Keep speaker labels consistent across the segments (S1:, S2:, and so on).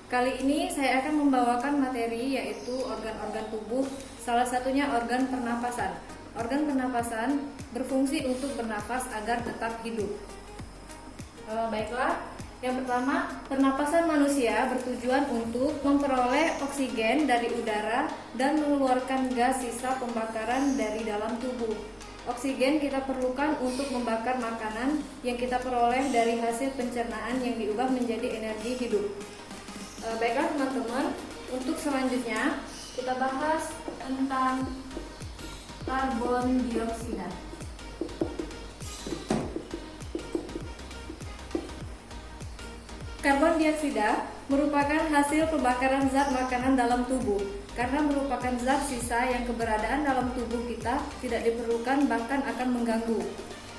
S1: Kali ini saya akan membawakan materi yaitu organ-organ tubuh, salah satunya organ pernapasan. Organ pernapasan berfungsi untuk bernafas agar tetap hidup. Baiklah, yang pertama, pernapasan manusia bertujuan untuk memperoleh oksigen dari udara dan mengeluarkan gas sisa pembakaran dari dalam tubuh. Oksigen kita perlukan untuk membakar makanan yang kita peroleh dari hasil pencernaan yang diubah menjadi energi hidup. Baiklah teman-teman, untuk selanjutnya kita bahas tentang karbon dioksida. Karbon dioksida merupakan hasil pembakaran zat makanan dalam tubuh. Karena merupakan zat sisa yang keberadaan dalam tubuh kita tidak diperlukan bahkan akan mengganggu,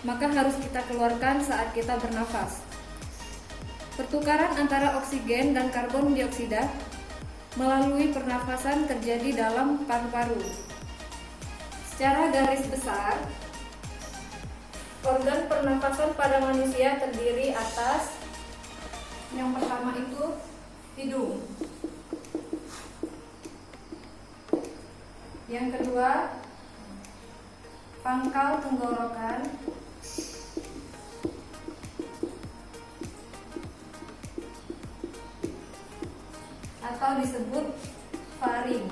S1: maka harus kita keluarkan saat kita bernafas. Pertukaran antara oksigen dan karbon dioksida melalui pernafasan terjadi dalam paru-paru. Secara garis besar, organ pernafasan pada manusia terdiri atas yang pertama itu hidung, yang kedua pangkal tenggorokan, atau disebut faring.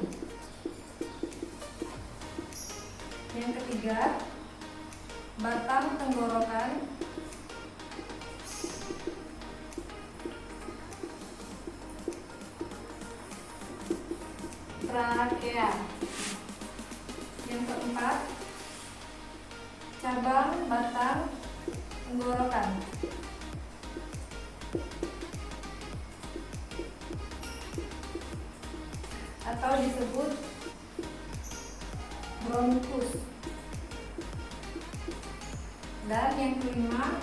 S1: Yang ketiga, batang tenggorokan, trakea. Yang keempat, cabang batang tenggorokan, atau disebut bronkus. Dan yang kelima,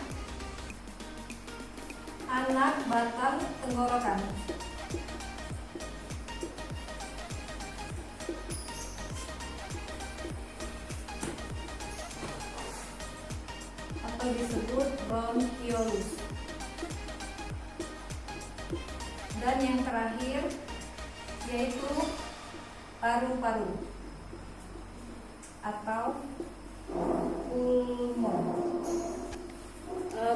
S1: anak batang tenggorokan, atau disebut bronkiolus. Dan yang terakhir yaitu paru-paru atau pulmon.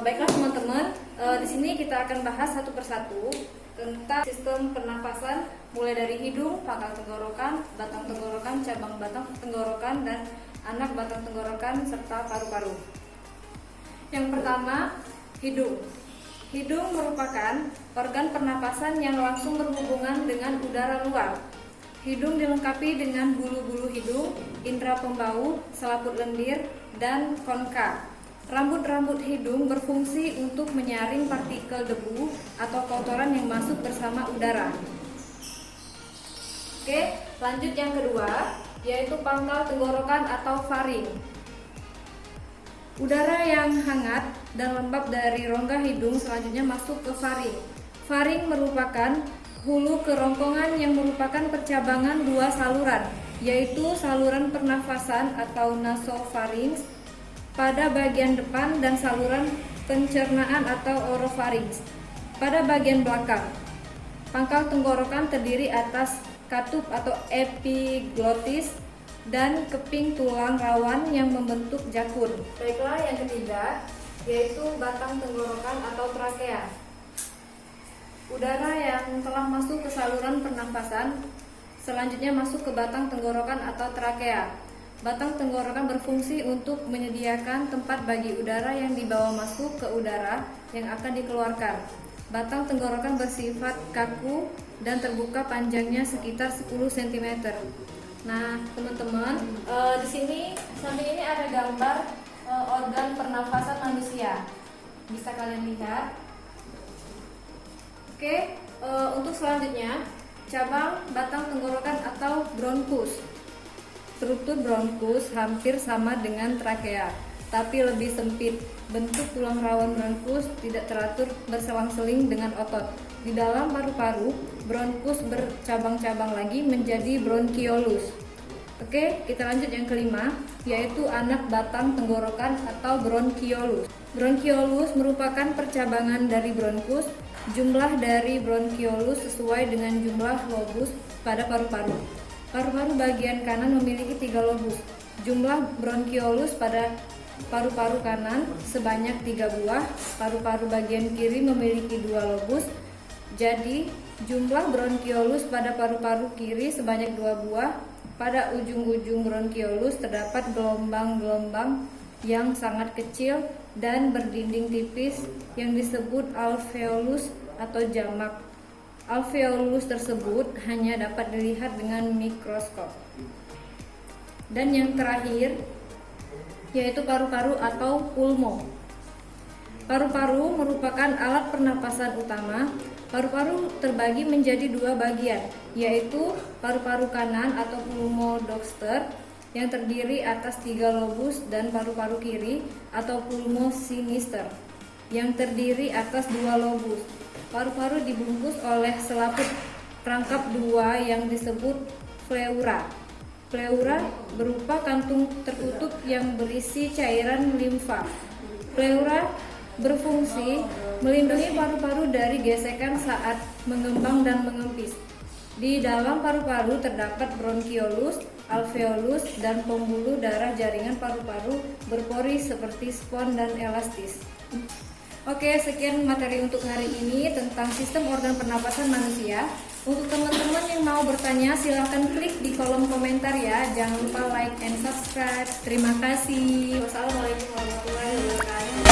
S1: Baiklah teman-teman, di sini kita akan bahas satu persatu tentang sistem pernafasan, mulai dari hidung, pangkal tenggorokan, batang tenggorokan, cabang batang tenggorokan, dan anak batang tenggorokan serta paru-paru. Yang pertama, hidung. Hidung merupakan organ pernapasan yang langsung berhubungan dengan udara luar. Hidung dilengkapi dengan bulu-bulu hidung, indera pembau, selaput lendir, dan konka. Rambut-rambut hidung berfungsi untuk menyaring partikel debu atau kotoran yang masuk bersama udara. Oke, lanjut yang kedua, yaitu pangkal tenggorokan atau faring. Udara yang hangat dan lembab dari rongga hidung selanjutnya masuk ke faring. Faring merupakan hulu kerongkongan yang merupakan percabangan dua saluran, yaitu saluran pernafasan atau nasofarinx pada bagian depan dan saluran pencernaan atau orofarinx pada bagian belakang. Pangkal tenggorokan terdiri atas katup atau epiglotis dan keping tulang rawan yang membentuk jakun. Baiklah, yang ketiga yaitu batang tenggorokan atau trakea. Udara yang telah masuk ke saluran pernafasan selanjutnya masuk ke batang tenggorokan atau trakea. Batang tenggorokan berfungsi untuk menyediakan tempat bagi udara yang dibawa masuk ke udara yang akan dikeluarkan. Batang tenggorokan bersifat kaku dan terbuka, panjangnya sekitar 10 cm. Nah, teman-teman, di sini samping ini ada gambar organ pernafasan manusia. Bisa kalian lihat. Oke, untuk selanjutnya, cabang batang tenggorokan atau bronkus. Struktur bronkus hampir sama dengan trakea, tapi lebih sempit. Bentuk tulang rawan bronkus tidak teratur berselang-seling dengan otot. Di dalam paru-paru, bronkus bercabang-cabang lagi menjadi bronkiolus. Oke, kita lanjut yang kelima, yaitu anak batang tenggorokan atau bronkiolus. Bronkiolus merupakan percabangan dari bronkus Jumlah dari bronkiolus sesuai dengan jumlah lobus pada paru-paru. Paru-paru bagian kanan memiliki 3 lobus. Jumlah bronkiolus pada paru-paru kanan sebanyak 3 buah. Paru-paru bagian kiri memiliki 2 lobus. Jadi, jumlah bronkiolus pada paru-paru kiri sebanyak 2 buah. Pada ujung-ujung bronkiolus terdapat gelombang-gelombang yang sangat kecil dan berdinding tipis yang disebut alveolus atau jamak. Alveolus tersebut hanya dapat dilihat dengan mikroskop. Dan yang terakhir yaitu paru-paru atau pulmo. Paru-paru merupakan alat pernapasan utama. Paru-paru terbagi menjadi 2 bagian, yaitu paru-paru kanan atau pulmodoxter yang terdiri atas 3 lobus dan paru-paru kiri atau pulmo sinister yang terdiri atas 2 lobus. Paru-paru dibungkus oleh selaput rangkap 2 yang disebut pleura. Pleura berupa kantung tertutup yang berisi cairan limfa. Pleura berfungsi melindungi paru-paru dari gesekan saat mengembang dan mengempis. Di dalam paru-paru terdapat bronkiolus, alveolus, dan pembuluh darah jaringan paru-paru berpori seperti spons dan elastis. Oke, sekian materi untuk hari ini tentang sistem organ pernapasan manusia. Untuk teman-teman yang mau bertanya, silahkan klik di kolom komentar ya. Jangan lupa like and subscribe. Terima kasih. Wassalamualaikum warahmatullahi wabarakatuh.